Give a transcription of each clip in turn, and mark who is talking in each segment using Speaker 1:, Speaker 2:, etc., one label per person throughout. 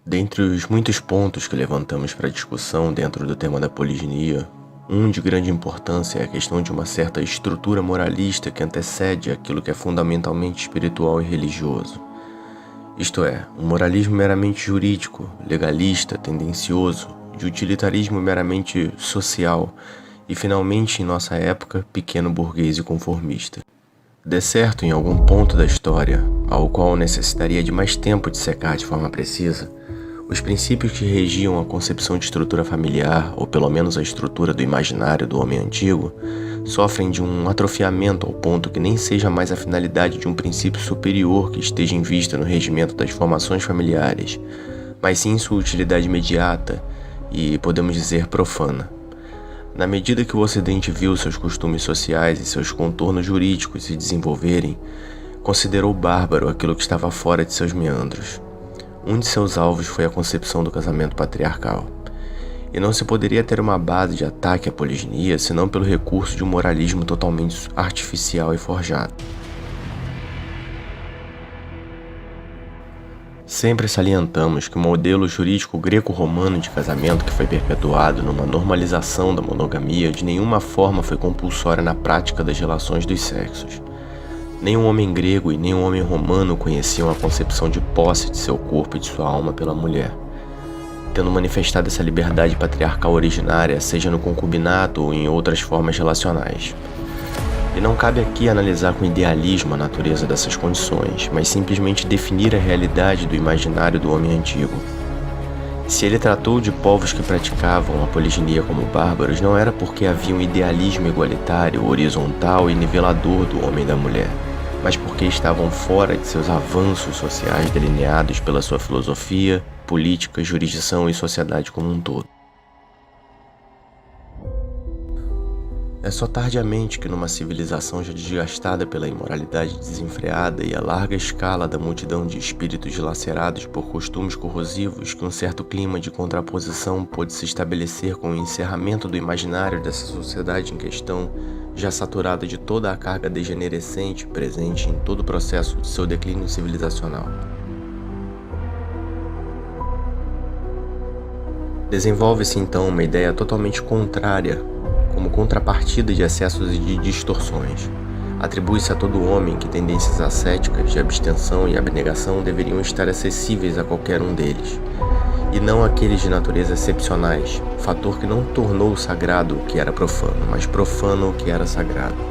Speaker 1: Dentre os muitos pontos que levantamos para discussão dentro do tema da poliginia, um de grande importância é a questão de uma certa estrutura moralista que antecede aquilo que é fundamentalmente espiritual e religioso. Isto é, um moralismo meramente jurídico, legalista, tendencioso, de utilitarismo meramente social e, finalmente, em nossa época, pequeno burguês e conformista. De certo, em algum ponto da história, ao qual necessitaria de mais tempo de secar de forma precisa, os princípios que regiam a concepção de estrutura familiar, ou pelo menos a estrutura do imaginário do homem antigo, sofrem de um atrofiamento ao ponto que nem seja mais a finalidade de um princípio superior que esteja em vista no regimento das formações familiares, mas sim sua utilidade imediata e, podemos dizer, profana. Na medida que o Ocidente viu seus costumes sociais e seus contornos jurídicos se desenvolverem, considerou bárbaro aquilo que estava fora de seus meandros. Um de seus alvos foi a concepção do casamento patriarcal. E não se poderia ter uma base de ataque à poliginia senão pelo recurso de um moralismo totalmente artificial e forjado. Sempre salientamos que o modelo jurídico greco-romano de casamento que foi perpetuado numa normalização da monogamia de nenhuma forma foi compulsória na prática das relações dos sexos. Nem o homem grego e nem o homem romano conheciam a concepção de posse de seu corpo e de sua alma pela mulher, tendo manifestado essa liberdade patriarcal originária, seja no concubinato ou em outras formas relacionais. E não cabe aqui analisar com idealismo a natureza dessas condições, mas simplesmente definir a realidade do imaginário do homem antigo. Se ele tratou de povos que praticavam a poliginia como bárbaros, não era porque havia um idealismo igualitário, horizontal e nivelador do homem e da mulher, mas porque estavam fora de seus avanços sociais delineados pela sua filosofia, política, jurisdição e sociedade como um todo. É só tardiamente que numa civilização já desgastada pela imoralidade desenfreada e a larga escala da multidão de espíritos dilacerados por costumes corrosivos que um certo clima de contraposição pôde se estabelecer com o encerramento do imaginário dessa sociedade em questão, já saturada de toda a carga degenerescente presente em todo o processo de seu declínio civilizacional. Desenvolve-se então uma ideia totalmente contrária, como contrapartida de excessos e de distorções. Atribui-se a todo homem que tendências ascéticas de abstenção e abnegação deveriam estar acessíveis a qualquer um deles, e não aqueles de natureza excepcionais, fator que não tornou sagrado o que era profano, mas profano o que era sagrado.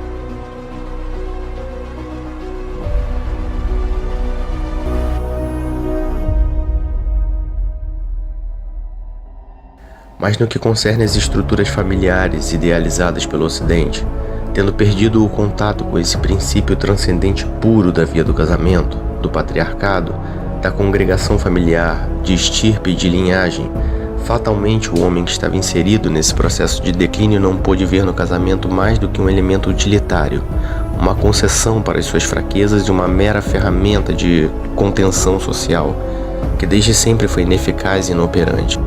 Speaker 1: Mas no que concerne às estruturas familiares idealizadas pelo Ocidente, tendo perdido o contato com esse princípio transcendente puro da via do casamento, do patriarcado, da congregação familiar, de estirpe e de linhagem, fatalmente o homem que estava inserido nesse processo de declínio não pôde ver no casamento mais do que um elemento utilitário, uma concessão para as suas fraquezas e uma mera ferramenta de contenção social, que desde sempre foi ineficaz e inoperante.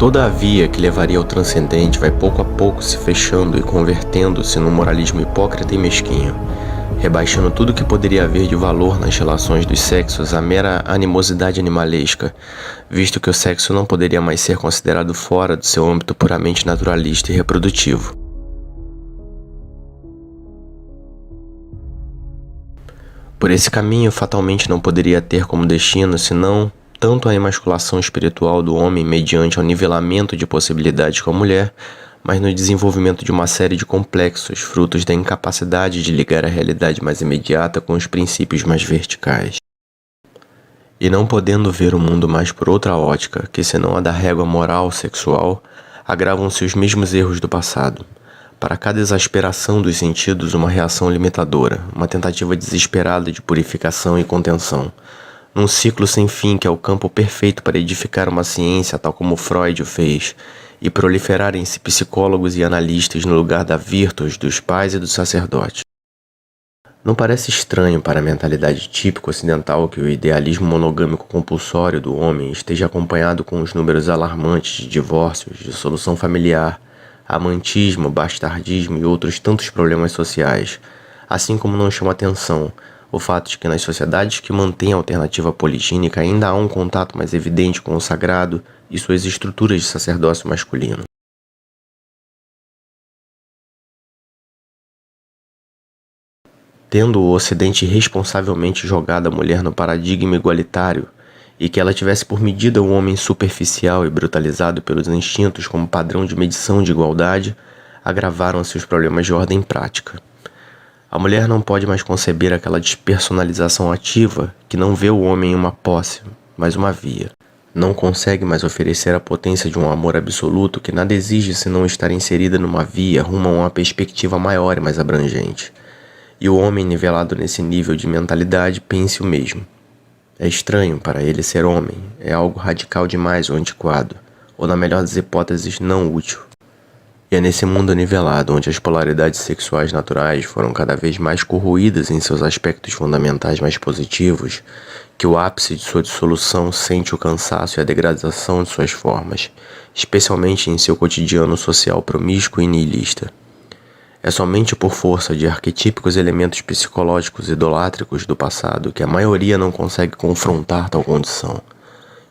Speaker 1: Toda a via que levaria ao transcendente vai pouco a pouco se fechando e convertendo-se num moralismo hipócrita e mesquinho, rebaixando tudo que poderia haver de valor nas relações dos sexos à mera animosidade animalesca, visto que o sexo não poderia mais ser considerado fora do seu âmbito puramente naturalista e reprodutivo. Por esse caminho, fatalmente não poderia ter como destino senão tanto a emasculação espiritual do homem mediante o nivelamento de possibilidades com a mulher, mas no desenvolvimento de uma série de complexos, frutos da incapacidade de ligar a realidade mais imediata com os princípios mais verticais. E não podendo ver o mundo mais por outra ótica, que senão a da régua moral sexual, agravam-se os mesmos erros do passado. Para cada exasperação dos sentidos, uma reação limitadora, uma tentativa desesperada de purificação e contenção, num ciclo sem fim que é o campo perfeito para edificar uma ciência tal como Freud o fez, e proliferarem-se psicólogos e analistas no lugar da virtus dos pais e dos sacerdotes. Não parece estranho para a mentalidade típica ocidental que o idealismo monogâmico compulsório do homem esteja acompanhado com os números alarmantes de divórcios, dissolução familiar, amantismo, bastardismo e outros tantos problemas sociais, assim como não chama atenção O fato de que nas sociedades que mantêm a alternativa poligínica ainda há um contato mais evidente com o sagrado e suas estruturas de sacerdócio masculino. Tendo o Ocidente responsavelmente jogado a mulher no paradigma igualitário e que ela tivesse por medida o homem superficial e brutalizado pelos instintos como padrão de medição de igualdade, agravaram-se os problemas de ordem prática. A mulher não pode mais conceber aquela despersonalização ativa que não vê o homem em uma posse, mas uma via. Não consegue mais oferecer a potência de um amor absoluto que nada exige senão estar inserida numa via rumo a uma perspectiva maior e mais abrangente. E o homem nivelado nesse nível de mentalidade pense o mesmo. É estranho para ele ser homem, é algo radical demais ou antiquado, ou na melhor das hipóteses não útil. E é nesse mundo nivelado, onde as polaridades sexuais naturais foram cada vez mais corroídas em seus aspectos fundamentais mais positivos, que o ápice de sua dissolução sente o cansaço e a degradação de suas formas, especialmente em seu cotidiano social promíscuo e nihilista. É somente por força de arquetípicos elementos psicológicos idolátricos do passado que a maioria não consegue confrontar tal condição.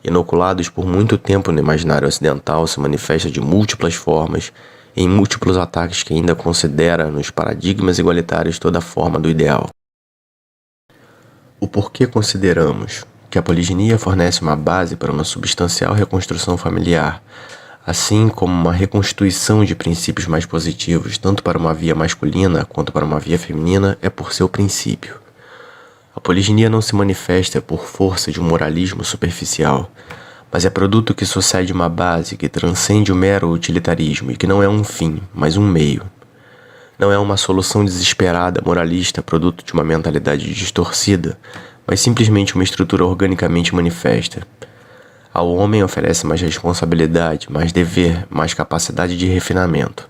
Speaker 1: Inoculados por muito tempo no imaginário ocidental, se manifesta de múltiplas formas, em múltiplos ataques que ainda considera nos paradigmas igualitários toda forma do ideal. O porquê consideramos que a poliginia fornece uma base para uma substancial reconstrução familiar, assim como uma reconstituição de princípios mais positivos, tanto para uma via masculina quanto para uma via feminina, é por seu princípio. A poliginia não se manifesta por força de um moralismo superficial, mas é produto que sucede uma base que transcende o mero utilitarismo e que não é um fim, mas um meio. Não é uma solução desesperada, moralista, produto de uma mentalidade distorcida, mas simplesmente uma estrutura organicamente manifesta. Ao homem oferece mais responsabilidade, mais dever, mais capacidade de refinamento.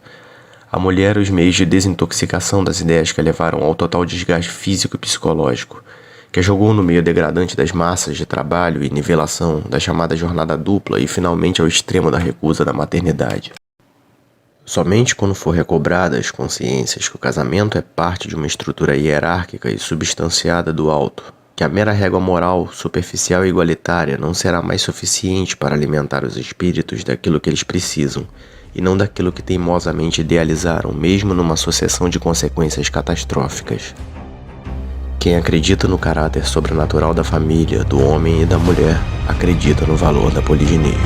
Speaker 1: À mulher, os meios de desintoxicação das ideias que a levaram ao total desgaste físico e psicológico, que a jogou no meio degradante das massas de trabalho e nivelação, da chamada jornada dupla e finalmente ao extremo da recusa da maternidade. Somente quando for recobrada as consciências que o casamento é parte de uma estrutura hierárquica e substanciada do alto, que a mera régua moral, superficial e igualitária não será mais suficiente para alimentar os espíritos daquilo que eles precisam, e não daquilo que teimosamente idealizaram, mesmo numa sucessão de consequências catastróficas. Quem acredita no caráter sobrenatural da família, do homem e da mulher, acredita no valor da poliginia.